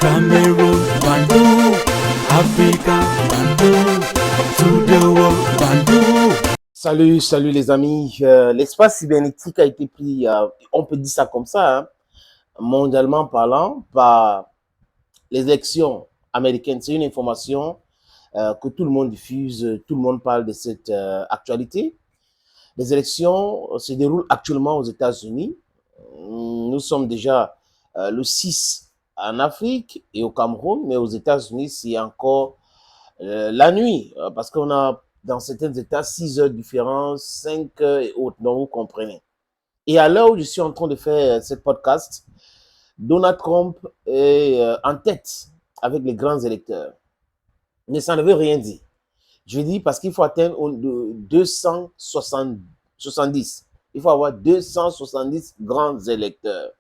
Cameroon, Bandung, Africa, Bandung, to the world, Bandung. Salut les amis. L'espace cybernétique a été pris, on peut dire ça comme ça, hein, mondialement parlant, par les élections américaines. C'est une information que tout le monde diffuse, tout le monde parle de cette actualité. Les élections se déroulent actuellement aux États-Unis. Nous sommes déjà le 6 en Afrique et au Cameroun, mais aux États-Unis, c'est encore la nuit, parce qu'on a dans certains États 6 heures de différence, 5 heures et autres, donc vous comprenez. Et à l'heure où je suis en train de faire cette podcast, Donald Trump est en tête avec les grands électeurs. Mais ça ne veut rien dire. Je dis parce qu'il faut atteindre 270. Il faut avoir 270 grands électeurs.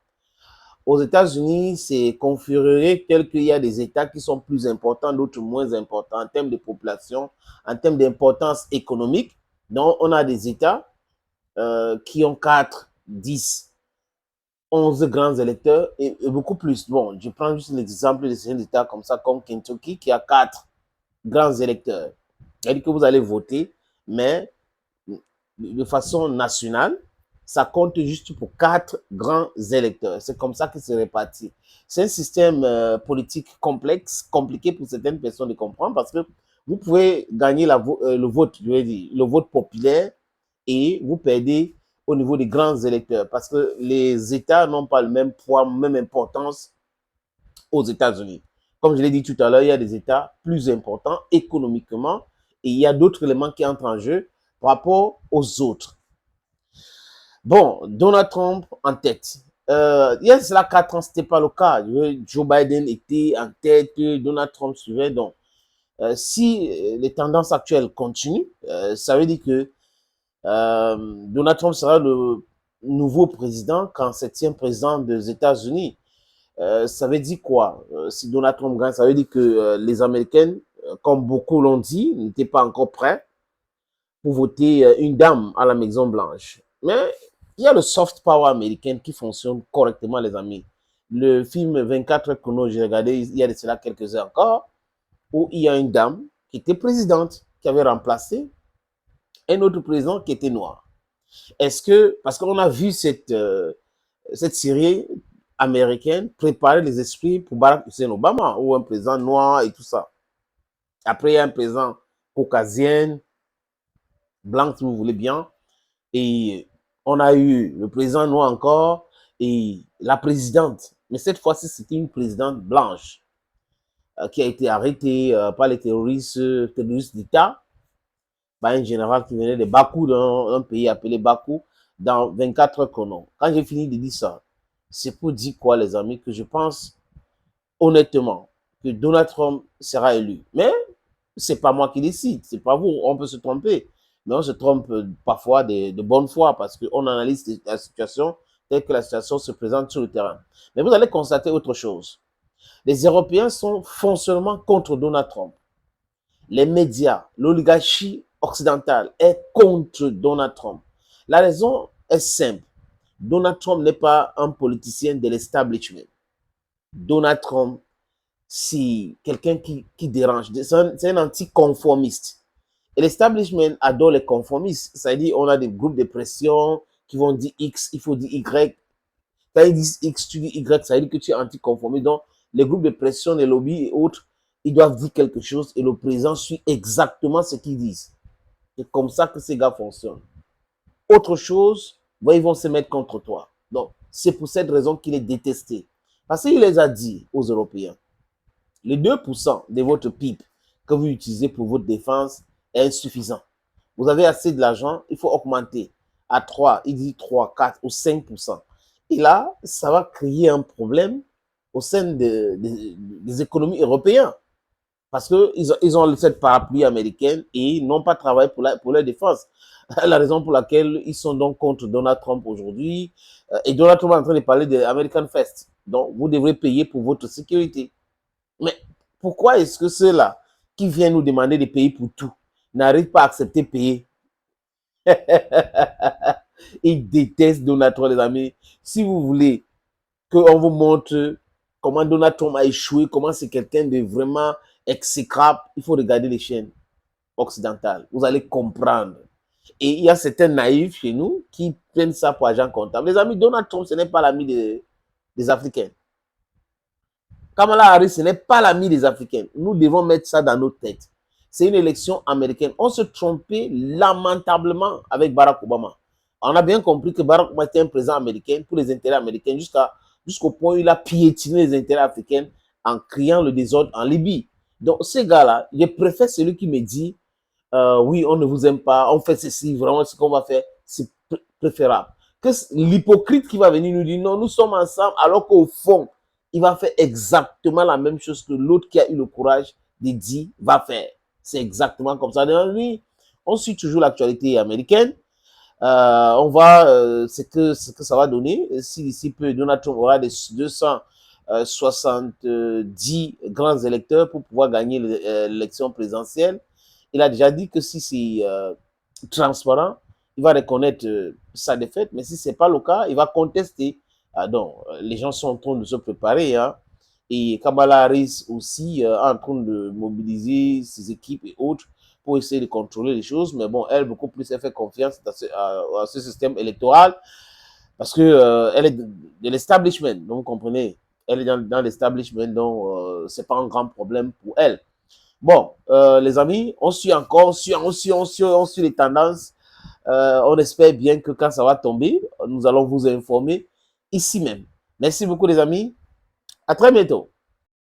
Aux États-Unis, c'est configuré tel qu'il y a des États qui sont plus importants, d'autres moins importants en termes de population, en termes d'importance économique. Donc, on a des États qui ont 4, 10, 11 grands électeurs et beaucoup plus. Bon, je prends juste l'exemple de ces États comme ça, comme Kentucky, qui a 4 grands électeurs. C'est-à-dire que vous allez voter, mais de façon nationale, ça compte juste pour 4 grands électeurs. C'est comme ça que c'est réparti. C'est un système politique complexe, compliqué pour certaines personnes de comprendre parce que vous pouvez gagner le vote, je veux dire, le vote populaire et vous perdez au niveau des grands électeurs parce que les États n'ont pas le même poids, même importance aux États-Unis. Comme je l'ai dit tout à l'heure, il y a des États plus importants économiquement et il y a d'autres éléments qui entrent en jeu par rapport aux autres. Bon, Donald Trump en tête. Il y a cela 4 ans, ce n'était pas le cas. Joe Biden était en tête, Donald Trump suivait. Donc, si les tendances actuelles continuent, ça veut dire que Donald Trump sera le nouveau président, 47e président des États-Unis. Ça veut dire quoi? Si Donald Trump gagne, ça veut dire que les Américains, comme beaucoup l'ont dit, n'étaient pas encore prêts pour voter une dame à la Maison-Blanche. Mais il y a le soft power américain qui fonctionne correctement, les amis. Le film 24 heures chrono, j'ai regardé il y a de cela quelques heures encore, où il y a une dame qui était présidente, qui avait remplacé un autre président qui était noir. Est-ce que, parce qu'on a vu cette série américaine préparer les esprits pour Barack Hussein Obama, ou un président noir et tout ça. Après, il y a un président caucasien, blanc si vous voulez bien, et on a eu le président noir encore et la présidente. Mais cette fois-ci, c'était une présidente blanche qui a été arrêtée par les terroristes d'État, par un général qui venait de Bakou, d'un pays appelé Bakou, dans 24 heures chrono. Quand j'ai fini de dire ça, c'est pour dire quoi, les amis, que je pense honnêtement que Donald Trump sera élu. Mais c'est pas moi qui décide, c'est pas vous, on peut se tromper. Mais on se trompe parfois de bonne foi parce qu'on analyse la situation telle que la situation se présente sur le terrain. Mais vous allez constater autre chose. Les Européens sont foncièrement contre Donald Trump. Les médias, l'oligarchie occidentale est contre Donald Trump. La raison est simple. Donald Trump n'est pas un politicien de l'establishment. Donald Trump, c'est quelqu'un qui dérange. C'est un anticonformiste. Et l'establishment adore les conformistes. C'est-à-dire, on a des groupes de pression qui vont dire X, il faut dire Y. Quand ils disent X, tu dis Y, ça veut dire que tu es anticonformiste. Donc, les groupes de pression, les lobbies et autres, ils doivent dire quelque chose et le président suit exactement ce qu'ils disent. C'est comme ça que ces gars fonctionnent. Autre chose, bon, ils vont se mettre contre toi. Donc, c'est pour cette raison qu'il est détesté. Parce qu'il les a dit aux Européens, les 2% de votre PIB que vous utilisez pour votre défense est insuffisant. Vous avez assez de l'argent, il faut augmenter à 3, il dit 3, 4 ou 5%. Et là, ça va créer un problème au sein des économies européennes. Parce qu'ils ont cette parapluie américaine et ils n'ont pas travaillé pour leur défense. La raison pour laquelle ils sont donc contre Donald Trump aujourd'hui. Et Donald Trump est en train de parler de American First. Donc, vous devrez payer pour votre sécurité. Mais pourquoi est-ce que ceux-là qui viennent nous demander de payer pour tout n'arrivent pas à accepter de payer? Ils détestent Donald Trump, les amis. Si vous voulez qu'on vous montre comment Donald Trump a échoué, comment c'est quelqu'un de vraiment exécrable, il faut regarder les chaînes occidentales. Vous allez comprendre. Et il y a certains naïfs chez nous qui prennent ça pour agent comptable. Les amis, Donald Trump, ce n'est pas l'ami des Africains. Kamala Harris, ce n'est pas l'ami des Africains. Nous devons mettre ça dans nos têtes. C'est une élection américaine. On se trompait lamentablement avec Barack Obama. On a bien compris que Barack Obama était un président américain pour les intérêts américains jusqu'au point où il a piétiné les intérêts africains en criant le désordre en Libye. Donc, ces gars-là, je préfère celui qui me dit oui, on ne vous aime pas, on fait ceci, vraiment ce qu'on va faire, c'est préférable. Que l'hypocrite qui va venir nous dire non, nous sommes ensemble, alors qu'au fond, il va faire exactement la même chose que l'autre qui a eu le courage de dire va faire. C'est exactement comme ça. Donc, oui, on suit toujours l'actualité américaine. On va, ce que ça va donner. Si d'ici peu, Donald Trump aura des 270 grands électeurs pour pouvoir gagner l'élection présidentielle. Il a déjà dit que si c'est transparent, il va reconnaître sa défaite, mais si ce n'est pas le cas, il va contester. Donc, les gens sont en train de se préparer. Hein, et Kamala Harris aussi en train de mobiliser ses équipes et autres pour essayer de contrôler les choses. Mais bon, elle, beaucoup plus, elle fait confiance à ce système électoral parce que elle est de l'establishment. Donc, vous comprenez, elle est dans l'establishment, donc ce n'est pas un grand problème pour elle. Bon, les amis, on suit encore, on suit les tendances. On espère bien que quand ça va tomber, nous allons vous informer ici même. Merci beaucoup, les amis. À très bientôt.